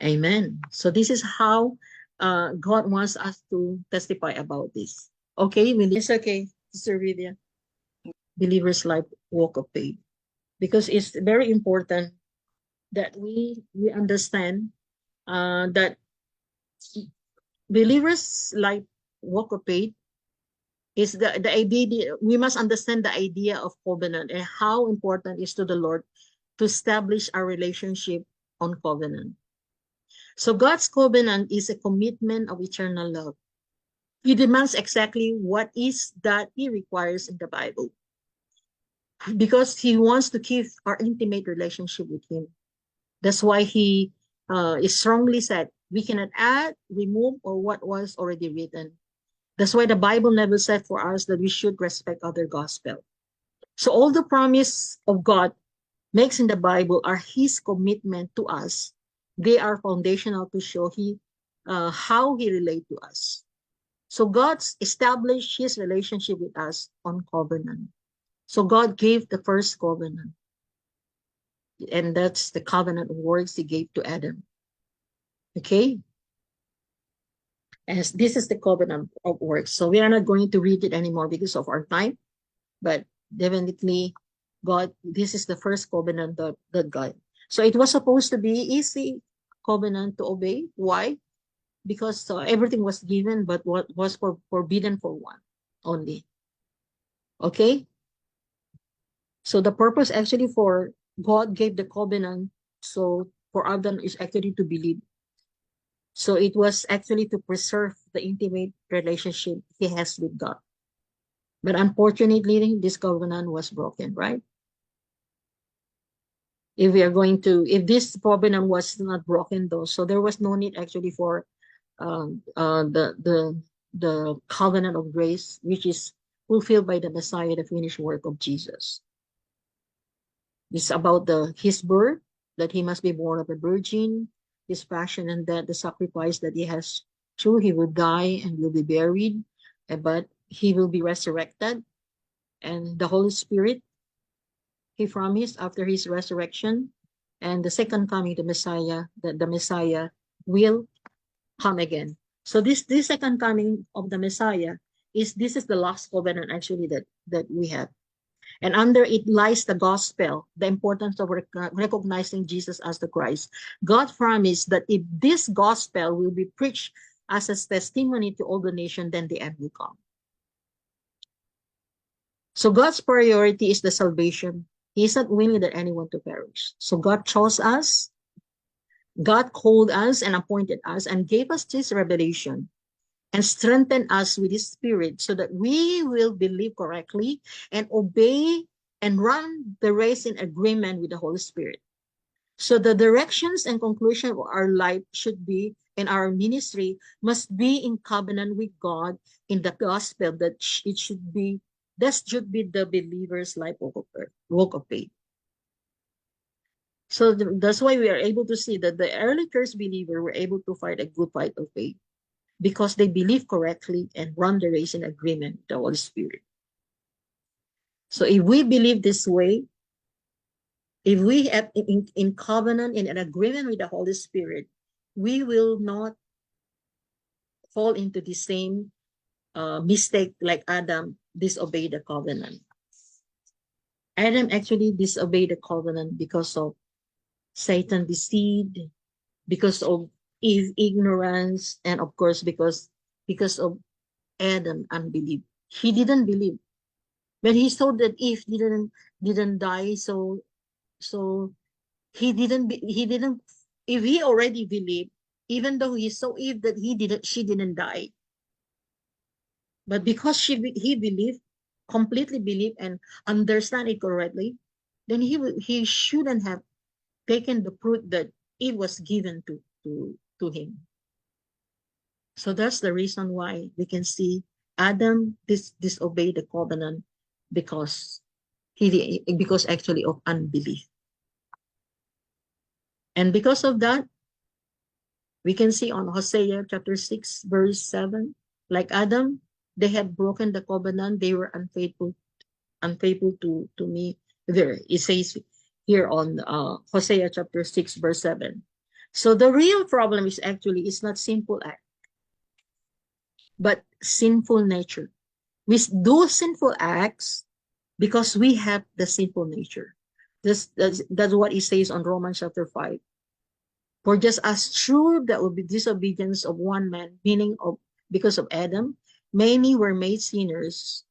Amen. So this is how God wants us to testify about this. Okay, it's okay, Sister Lydia. Believer's life walk of faith, because it's very important that we understand that believers life walk of faith is the idea. We must understand the idea of covenant and how important it is to the Lord to establish our relationship on covenant. So God's covenant is a commitment of eternal love. He demands exactly what is that he requires in the Bible, because he wants to keep our intimate relationship with him. That's why he is strongly said we cannot add, remove, or what was already written. That's why the Bible never said for us that we should respect other gospel. So all the promise of God makes in the Bible are his commitment to us. They are foundational to show how he relate to us. So God's established his relationship with us on covenant. So God gave the first covenant, and that's the covenant of works he gave to Adam. Okay? As this is the covenant of works. So we are not going to read it anymore because of our time, but definitely God, this is the first covenant that God. So it was supposed to be easy covenant to obey. Why? Because everything was given, but what was forbidden for one only. Okay? So the purpose actually for God gave the covenant, so for Adam is actually to believe. So it was actually to preserve the intimate relationship he has with God. But unfortunately, this covenant was broken, right? If this covenant was not broken though, so there was no need actually for the covenant of grace, which is fulfilled by the Messiah, the finished work of Jesus. It's about his birth, that he must be born of a virgin, his passion and death, the sacrifice that he has. True, he will die and will be buried, but he will be resurrected. And the Holy Spirit, he promised after his resurrection and the second coming, the Messiah, that the Messiah will come again. So this second coming of the Messiah is the last covenant actually that we have. And under it lies the gospel, the importance of recognizing Jesus as the Christ. God promised that if this gospel will be preached as a testimony to all the nation, then the end will come. So God's priority is the salvation. He is not willing that anyone to perish. So God chose us, God called us and appointed us and gave us this revelation and strengthen us with his spirit so that we will believe correctly and obey and run the race in agreement with the Holy Spirit. So the directions and conclusion of our life should be, in our ministry, must be in covenant with God in the gospel, that should be the believer's life walk of faith. So that's why we are able to see that the early church believer were able to fight a good fight of faith, because they believe correctly and run the race in agreement with the Holy Spirit. So if we believe this way, if we have in covenant, in an agreement with the Holy Spirit, we will not fall into the same mistake like Adam disobeyed the covenant. Adam actually disobeyed the covenant because of Satan deceived, because of Eve ignorance, and of course because of Adam unbelief. He didn't believe. When he saw that Eve didn't die, so he didn't. If he already believed, even though he saw Eve that she didn't die, but because he believed, completely believed and understand it correctly, then he shouldn't have taken the fruit that it was given to him. So that's the reason why we can see Adam disobeyed the covenant, because because actually of unbelief. And because of that, we can see on Hosea chapter 6, verse 7, like Adam, they had broken the covenant, they were unfaithful to me. There, it says here on Hosea chapter 6, verse 7. So the real problem is actually it's not sinful act, but sinful nature. We do sinful acts because we have the sinful nature. That's what it says on Romans chapter 5. For just as through the disobedience of one man, meaning of because of Adam, many were made sinners,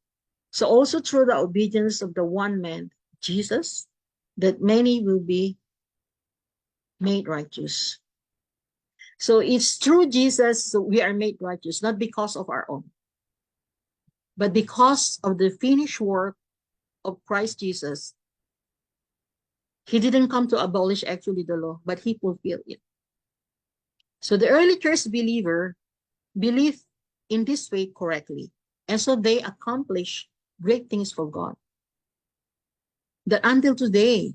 so also through the obedience of the one man, Jesus, that many will be made righteous. So it's through Jesus so we are made righteous, not because of our own, but because of the finished work of Christ Jesus. He didn't come to abolish actually the law, but he fulfilled it. So the early church believer believed in this way correctly. And so they accomplish great things for God. That until today,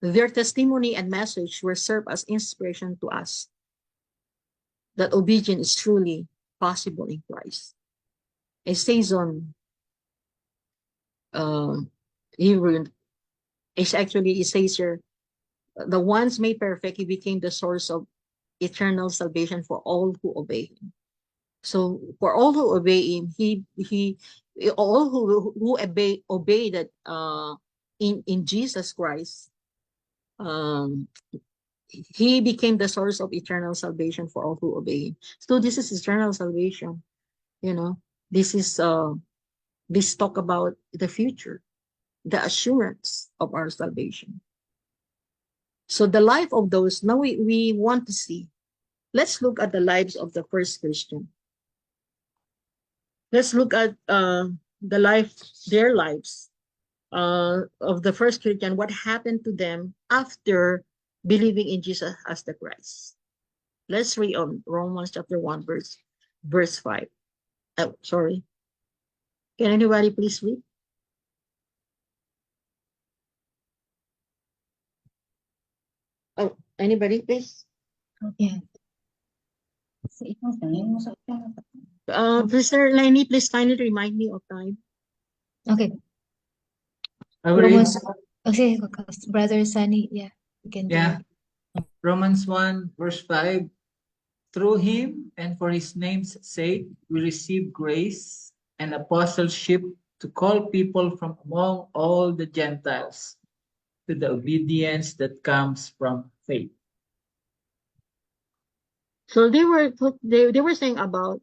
their testimony and message were served as inspiration to us that obedience is truly possible in Christ. It says on Hebrew, it says here, the ones made perfect, he became the source of eternal salvation for all who obey him. So for all who obey him, he all who obey that in Jesus Christ, um, he became the source of eternal salvation for all who obey him. So this is eternal salvation. You know, this is this talk about the future, the assurance of our salvation. So the life of those now we want to see. Let's look at the lives of the first Christian. Let's look at their lives of the first Christian, what happened to them after believing in Jesus as the Christ. Let's read on Romans chapter 1, verse 5. Oh, sorry. Can anybody please read? Oh, anybody please? Okay. Sister Lenny, please kindly remind me of time. Okay. I will read. Romans. Okay, Brother Sunny, yeah, you can do Yeah. it. Romans 1, verse 5. Through him and for his name's sake, we receive grace and apostleship to call people from among all the Gentiles to the obedience that comes from faith. So they were saying about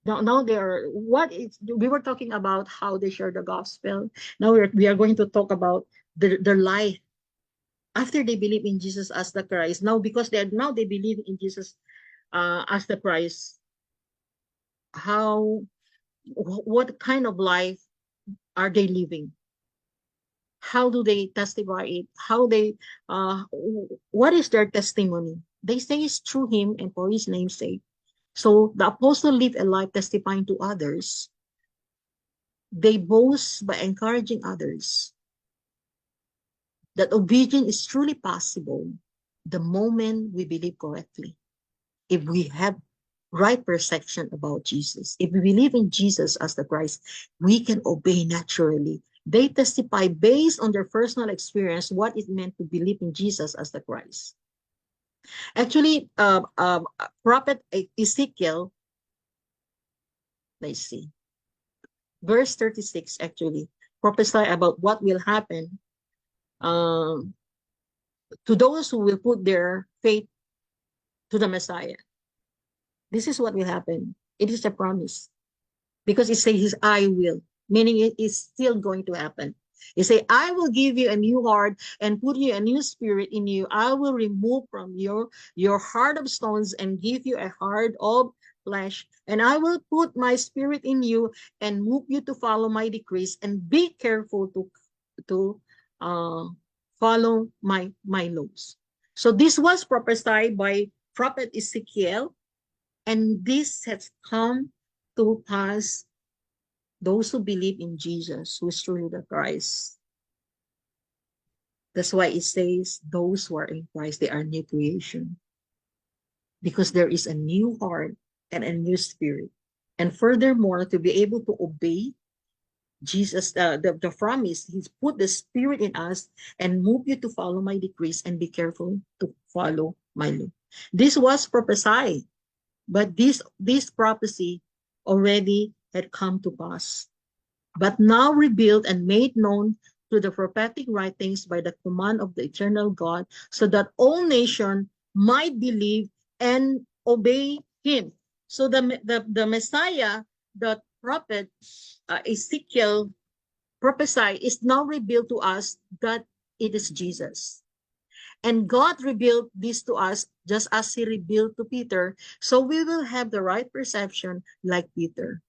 now they are what is we were talking about how they share the gospel. Now we are going to talk about their life after they believe in Jesus as the Christ. Now because they believe in Jesus as the Christ, how what kind of life are they living? How do they testify it? How they what is their testimony? They say it's through him and for his name's sake. So the apostle lived a life testifying to others. They boast by encouraging others that obedience is truly possible the moment we believe correctly. If we have right perception about Jesus, if we believe in Jesus as the Christ, we can obey naturally. They testify based on their personal experience what it meant to believe in Jesus as the Christ. Actually, Prophet Ezekiel, let's see, verse 36 actually prophesy about what will happen um, to those who will put their faith to the Messiah. This is what will happen. It is a promise because it says I will, meaning it is still going to happen. It say, I will give you a new heart and put you a new spirit in you. I will remove from your heart of stones and give you a heart of flesh. And I will put my spirit in you and move you to follow my decrees and be careful to follow my laws. So this was prophesied by Prophet Ezekiel, and this has come to pass those who believe in Jesus, who is truly the Christ. That's why it says those who are in Christ, they are new creation. Because there is a new heart and a new spirit. And furthermore, to be able to obey Jesus, the promise, He's put the Spirit in us and move you to follow my decrees and be careful to follow my law. This was prophesied, but this prophecy already had come to pass, but now revealed and made known through the prophetic writings by the command of the eternal God, so that all nations might believe and obey Him. So the Messiah, the prophet Ezekiel prophesied, is now revealed to us that it is Jesus. And God revealed this to us just as He revealed to Peter, so we will have the right perception like Peter.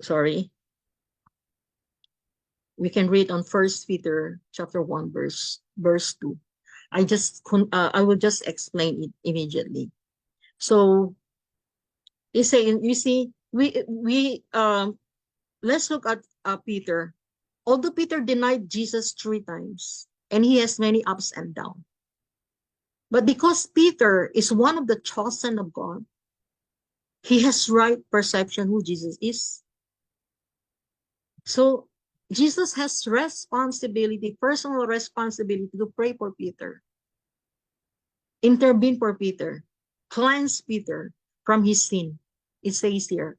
Sorry. We can read on First Peter chapter 1, verse 2. I will just explain it immediately. So you see, let's look at Peter. Although Peter denied Jesus 3 times, and he has many ups and downs, but because Peter is one of the chosen of God, he has right perception who Jesus is. So Jesus has responsibility, personal responsibility to pray for Peter, intervene for Peter, cleanse Peter from his sin. It says here,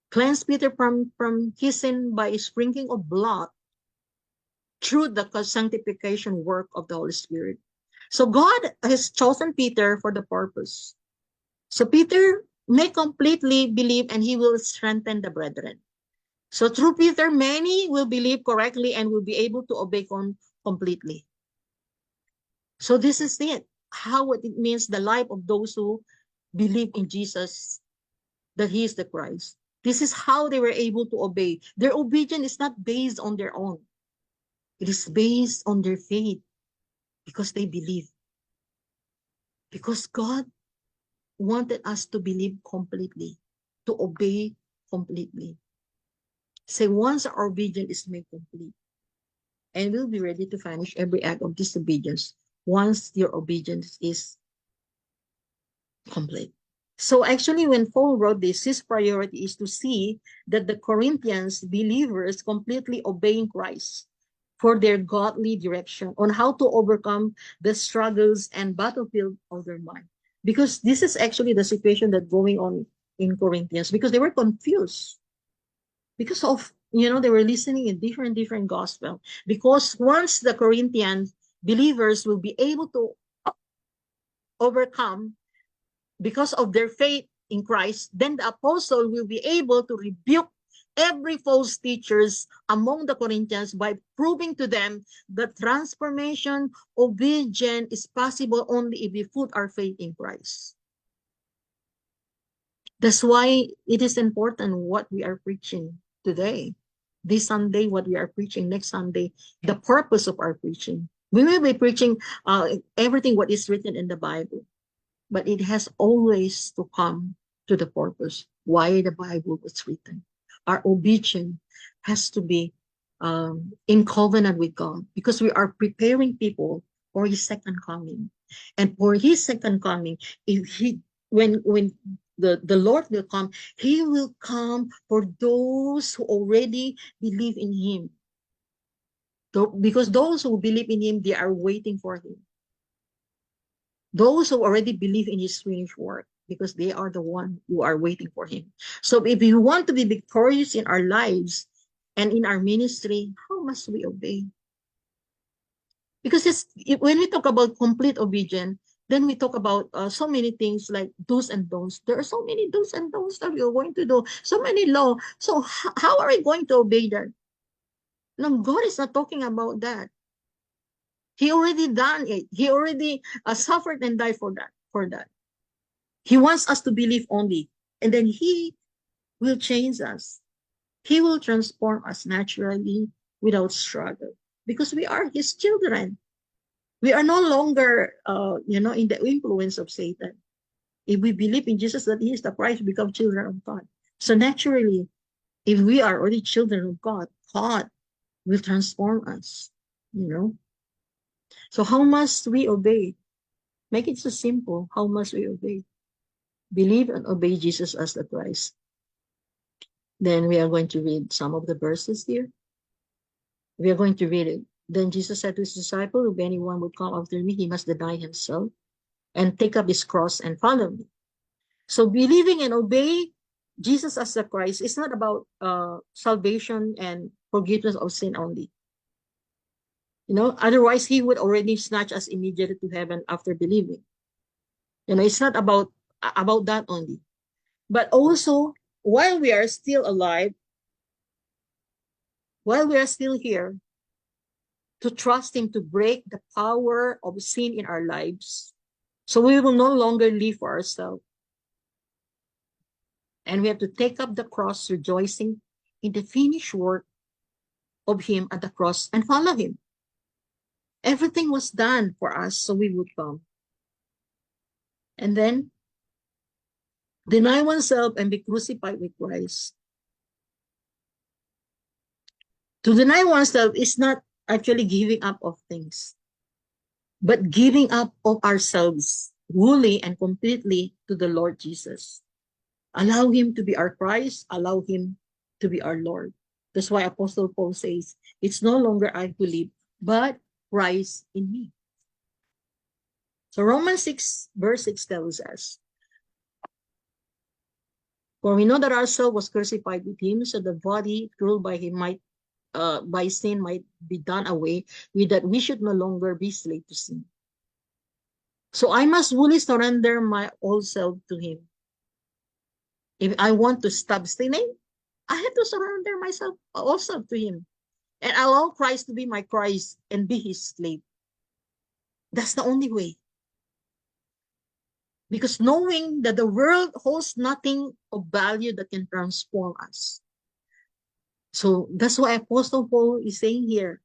cleanse Peter from his sin by sprinkling of blood through the sanctification work of the Holy Spirit. So God has chosen Peter for the purpose. So Peter may completely believe and he will strengthen the brethren. So through Peter, many will believe correctly and will be able to obey completely. So this is it. How it means the life of those who believe in Jesus, that He is the Christ. This is how they were able to obey. Their obedience is not based on their own. It is based on their faith because they believe. Because God wanted us to believe completely, to obey completely. Say, once our obedience is made complete, and we'll be ready to finish every act of disobedience once your obedience is complete. So actually, when Paul wrote this, his priority is to see that the Corinthians believers completely obeying Christ for their godly direction on how to overcome the struggles and battlefield of their mind. Because this is actually the situation that's going on in Corinthians, because they were confused because of, they were listening in different gospel. Because once the Corinthian believers will be able to overcome because of their faith in Christ, then the apostle will be able to rebuke every false teachers among the Corinthians by proving to them that transformation, obedience is possible only if we put our faith in Christ. That's why it is important what we are preaching today. This Sunday, what we are preaching, next Sunday, the purpose of our preaching. We will be preaching everything what is written in the Bible, but it has always to come to the purpose why the Bible was written. Our obedience has to be in covenant with God, because we are preparing people for His second coming. And for His second coming, when the Lord will come, He will come for those who already believe in Him. Because those who believe in Him, they are waiting for Him. Those who already believe in His finished work, because they are the one who are waiting for Him. So if we want to be victorious in our lives and in our ministry, how must we obey? Because when we talk about complete obedience, then we talk about so many things like do's and don'ts. There are so many do's and don'ts that we are going to do, so many law. So how are we going to obey that? No, God is not talking about that. He already done it. He already suffered and died for that. He wants us to believe only, and then He will change us. He will transform us naturally without struggle, because we are His children. We are no longer, in the influence of Satan. If we believe in Jesus that He is the Christ, we become children of God. So naturally, if we are already children of God, God will transform us, So how must we obey? Make it so simple. How must we obey? Believe and obey Jesus as the Christ. Then we are going to read some of the verses here. We are going to read it. Then Jesus said to his disciple, if anyone would come after me, he must deny himself and take up his cross and follow me. So believing and obey Jesus as the Christ is not about salvation and forgiveness of sin only. Otherwise he would already snatch us immediately to heaven after believing. It's not about that only. But also, while we are still alive, while we are still here, to trust him to break the power of sin in our lives. So we will no longer live for ourselves. And we have to take up the cross, rejoicing in the finished work of him at the cross and follow him. Everything was done for us so we would come. And then deny oneself and be crucified with Christ. To deny oneself is not actually giving up of things, but giving up of ourselves wholly and completely to the Lord Jesus. Allow him to be our Christ, allow him to be our Lord. That's why Apostle Paul says, it's no longer I who live, but Christ in me. So Romans 6 verse 6 tells us, for we know that our soul was crucified with him, so the body ruled by him by sin might be done away with, that we should no longer be slave to sin. So I must fully surrender my whole self to him. If I want to stop sinning, I have to surrender myself also to him and allow Christ to be my Christ and be his slave. That's the only way. Because knowing that the world holds nothing of value that can transform us. So that's why Apostle Paul is saying here,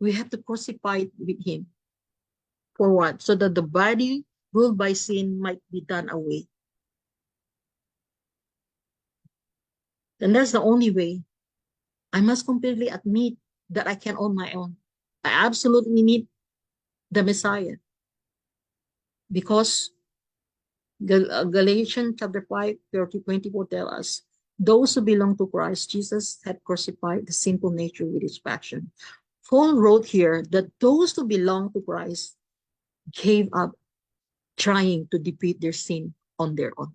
we have to crucify with him. For what? So that the body ruled by sin might be done away. And that's the only way. I must completely admit that I can on my own. I absolutely need the Messiah. Because Galatians chapter 5, 24 tell us, those who belong to Christ Jesus had crucified the sinful nature with its passion. Paul wrote here that those who belong to Christ gave up trying to defeat their sin on their own.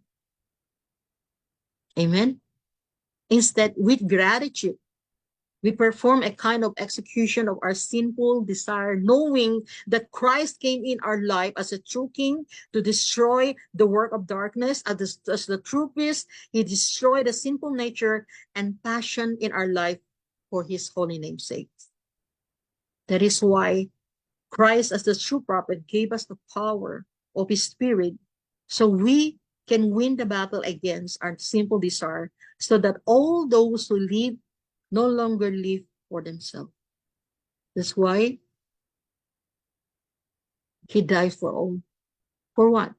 Amen. Instead, with gratitude, we perform a kind of execution of our sinful desire, knowing that Christ came in our life as a true king to destroy the work of darkness. As the true priest, he destroyed the sinful nature and passion in our life for his holy name's sake. That is why Christ, as the true prophet, gave us the power of his spirit so we can win the battle against our sinful desire, so that all those who live no longer live for themselves. That's why he died for all. For what?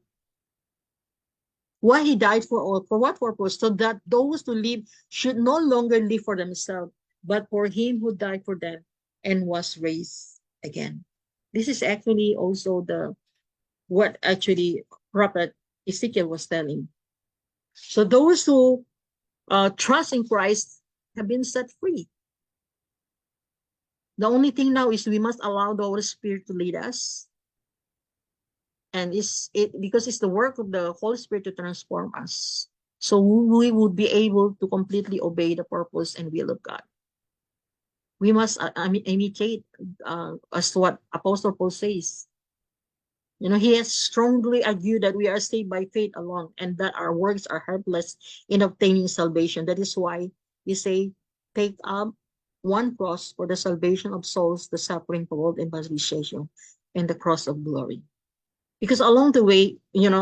Why he died for all? For what purpose? So that those who live should no longer live for themselves, but for him who died for them and was raised again. This is actually also what actually Prophet Ezekiel was telling. So those who trust in Christ have been set free. The only thing now is we must allow the Holy Spirit to lead us. And because it's the work of the Holy Spirit to transform us. So we would be able to completely obey the purpose and will of God. We must imitate as what Apostle Paul says. He has strongly argued that we are saved by faith alone and that our works are helpless in obtaining salvation. That is why he say, take up one cross for the salvation of souls, the suffering, parole, and evangelization, and the cross of glory. Because along the way, it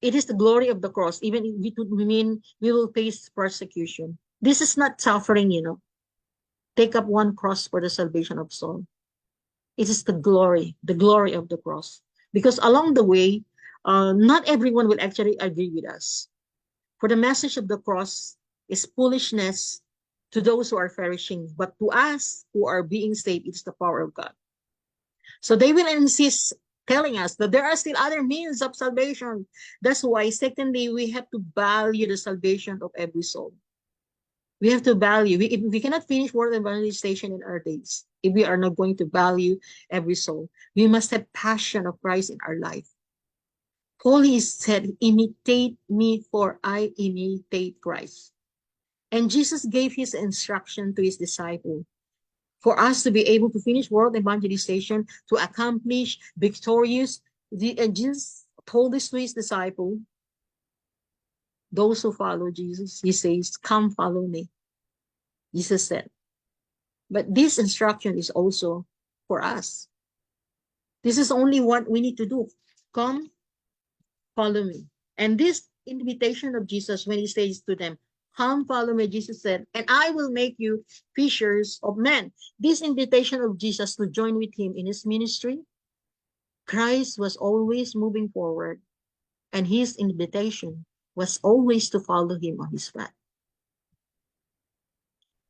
is the glory of the cross. Even if it would mean we will face persecution. This is not suffering, Take up one cross for the salvation of soul. It is the glory of the cross. Because along the way, not everyone will actually agree with us. For the message of the cross is foolishness to those who are perishing, but to us who are being saved, it's the power of God. So they will insist telling us that there are still other means of salvation. That's why, secondly, we have to value the salvation of every soul. We have to value. If we cannot finish world evangelization in our days, if we are not going to value every soul, we must have passion of Christ in our life. Paul said, imitate me for I imitate Christ. And Jesus gave his instruction to his disciple for us to be able to finish world evangelization, to accomplish victorious. Jesus told this to his disciple, those who follow Jesus, he says, come follow me. Jesus said. But this instruction is also for us. This is only what we need to do. Come, follow me. And this invitation of Jesus, when he says to them, come, follow me, Jesus said, and I will make you fishers of men. This invitation of Jesus to join with him in his ministry, Christ was always moving forward, and his invitation was always to follow him on his path.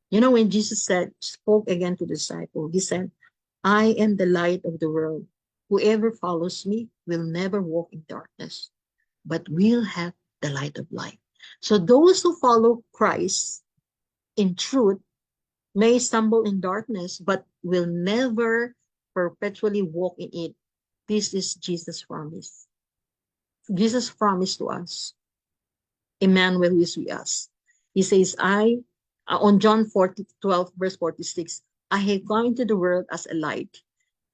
You know, when Jesus spoke again to the disciple, he said, I am the light of the world. Whoever follows me will never walk in darkness, but will have the light of life. So those who follow Christ in truth may stumble in darkness, but will never perpetually walk in it. This is Jesus' promise. Jesus promised to us, Emmanuel is with us. He says, on John 12, verse 46, I have come into the world as a light,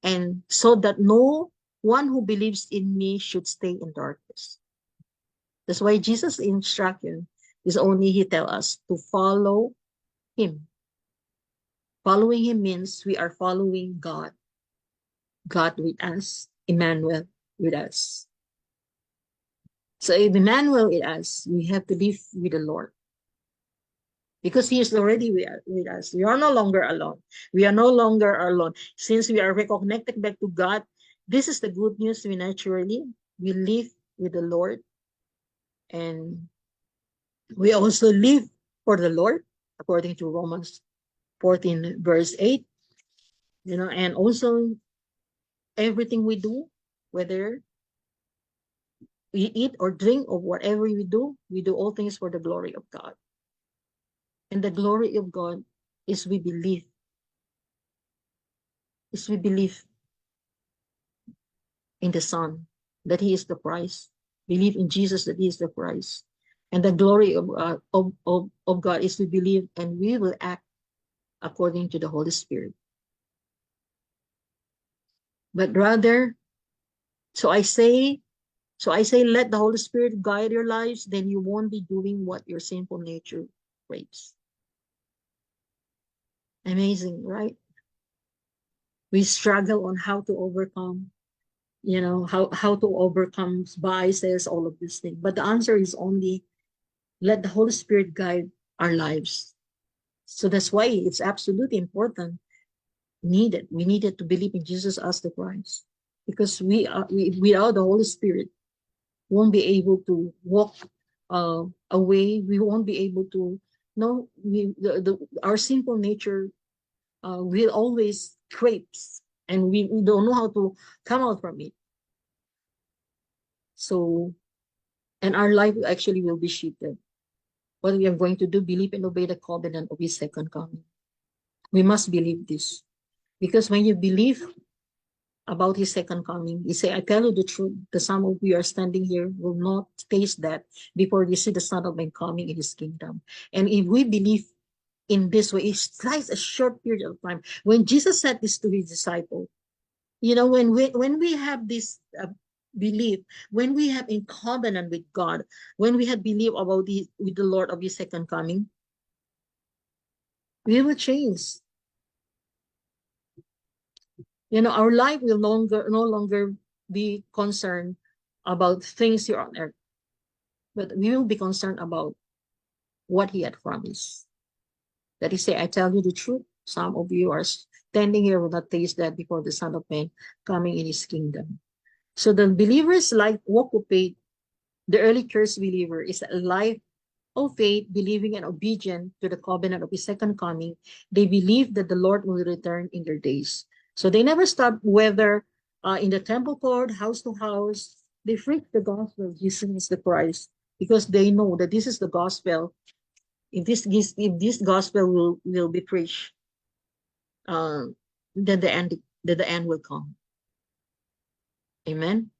and so that no one who believes in me should stay in darkness. That's why Jesus' instruction is only he tells us to follow him. Following him means we are following God. God with us, Emmanuel with us. So if Emmanuel with us, we have to live with the Lord. Because he is already with us. We are no longer alone. We are no longer alone. Since we are reconnected back to God, this is the good news. We live with the Lord. And we also live for the Lord, according to Romans 14, verse 8. You know, and also everything we do, whether we eat or drink or whatever we do all things for the glory of God. And the glory of God is we believe. In the Son, that he is the price. Believe in Jesus, that he is the price. And the glory of God is we believe, and we will act according to the Holy Spirit. But rather, so I say, let the Holy Spirit guide your lives, then you won't be doing what your sinful nature craves. Amazing, right? We struggle on how to overcome, you know, how to overcome biases, all of these things. But the answer is only let the Holy Spirit guide our lives. So that's why it's absolutely important. We needed to believe in Jesus as the Christ, because without the Holy Spirit, won't be able to walk away. We won't be able to know. Our sinful nature will always craves, and we don't know how to come out from it. So, and our life actually will be shifted. What we are going to do, believe and obey the covenant of his second coming. We must believe this, because when you believe about his second coming, he say, I tell you the truth, the some of you are standing here will not taste that before you see the Son of Man coming in his kingdom. And if we believe in this way, it's like a short period of time. When Jesus said this to his disciple, you know, when we have this belief, when we have in covenant with God, when we have belief about with the Lord of his second coming, we will change. You know, our life will no longer be concerned about things here on earth, but we will be concerned about what he had promised. That he said, I tell you the truth, some of you are standing here will not taste that before the Son of Man coming in his kingdom. So the believers like walk of faith, the early church believer is a life of faith, believing and obedient to the covenant of his second coming. They believe that the Lord will return in their days. So they never stop whether in the temple court, house to house. They preach the gospel of Jesus is the Christ because they know that this is the gospel. If this gospel will be preached, uh, then the end will come. Amen.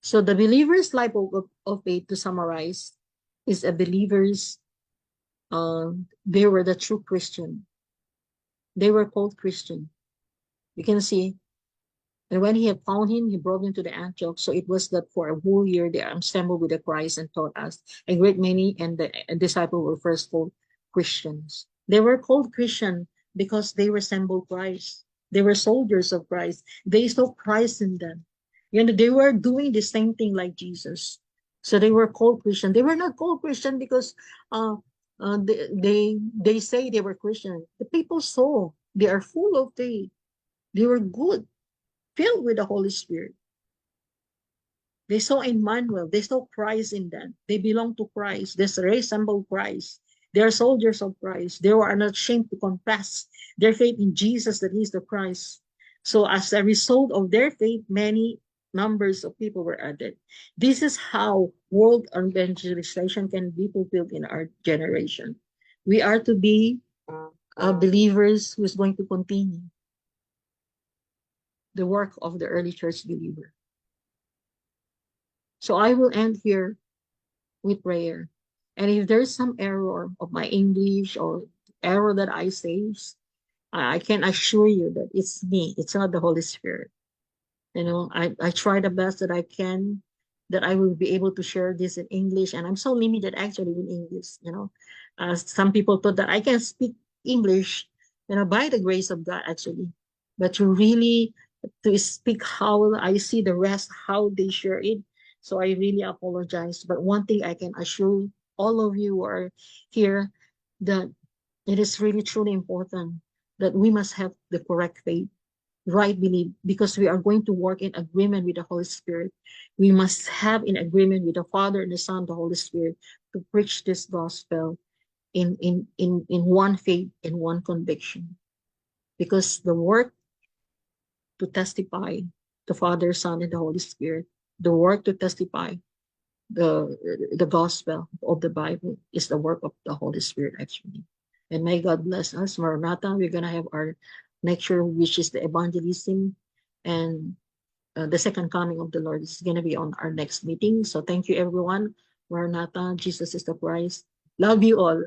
So the believer's life of faith, to summarize, is a believer's. They were the true Christian. They were called Christian. You can see. And when he had found him, he brought him to the Antioch. So it was that for a whole year they assembled with the Christ and taught us. A great many and the disciples were first called Christians. They were called Christian because they resembled Christ. They were soldiers of Christ. They saw Christ in them. They were doing the same thing like Jesus. So they were called Christian. They were not called Christian because they say they were Christian. The people saw they are full of faith. They were good, filled with the Holy Spirit. They saw Emmanuel. They saw Christ in them. They belong to Christ. They resemble Christ. They are soldiers of Christ. They were not ashamed to confess their faith in Jesus, that He is the Christ. So as a result of their faith, many numbers of people were added. This is how world evangelization can be fulfilled in our generation. We are to be believers who is going to continue the work of the early church believer. So I will end here with prayer. And if there's some error of my English or error that I say, I can assure you that it's me. It's not the Holy Spirit. I try the best that I can, that I will be able to share this in English. And I'm so limited actually in English. Some people thought that I can speak English, by the grace of God actually. But to speak how I see the rest, how they share it. So I really apologize. But one thing I can assure all of you who are here, that it is really truly important that we must have the correct faith, right belief, because we are going to work in agreement with the Holy Spirit. We must have in agreement with the Father and the Son, the Holy Spirit, to preach this gospel in one faith, in one conviction. Because the work to testify the Father, Son, and the Holy Spirit, the work to testify the gospel of the Bible is the work of the Holy Spirit actually. And may God bless us. Maranatha, we're gonna have our next year, which is the evangelism, and the second coming of the Lord is gonna be on our next meeting. So thank you everyone. Maranatha, Jesus is the Christ. Love you all.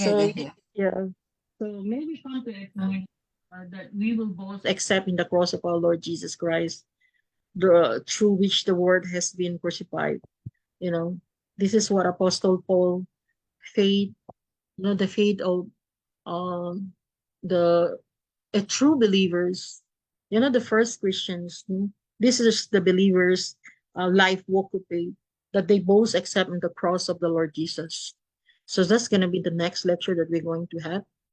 So yeah. yeah. So may we come to acknowledge that we will both accept in the cross of our Lord Jesus Christ, through which the word has been crucified. You know, this is what Apostle Paul faith, the faith of um the true believers, the first Christians. This is the believers' life walk of faith that they both accept in the cross of the Lord Jesus. So that's gonna be the next lecture that we're going to have.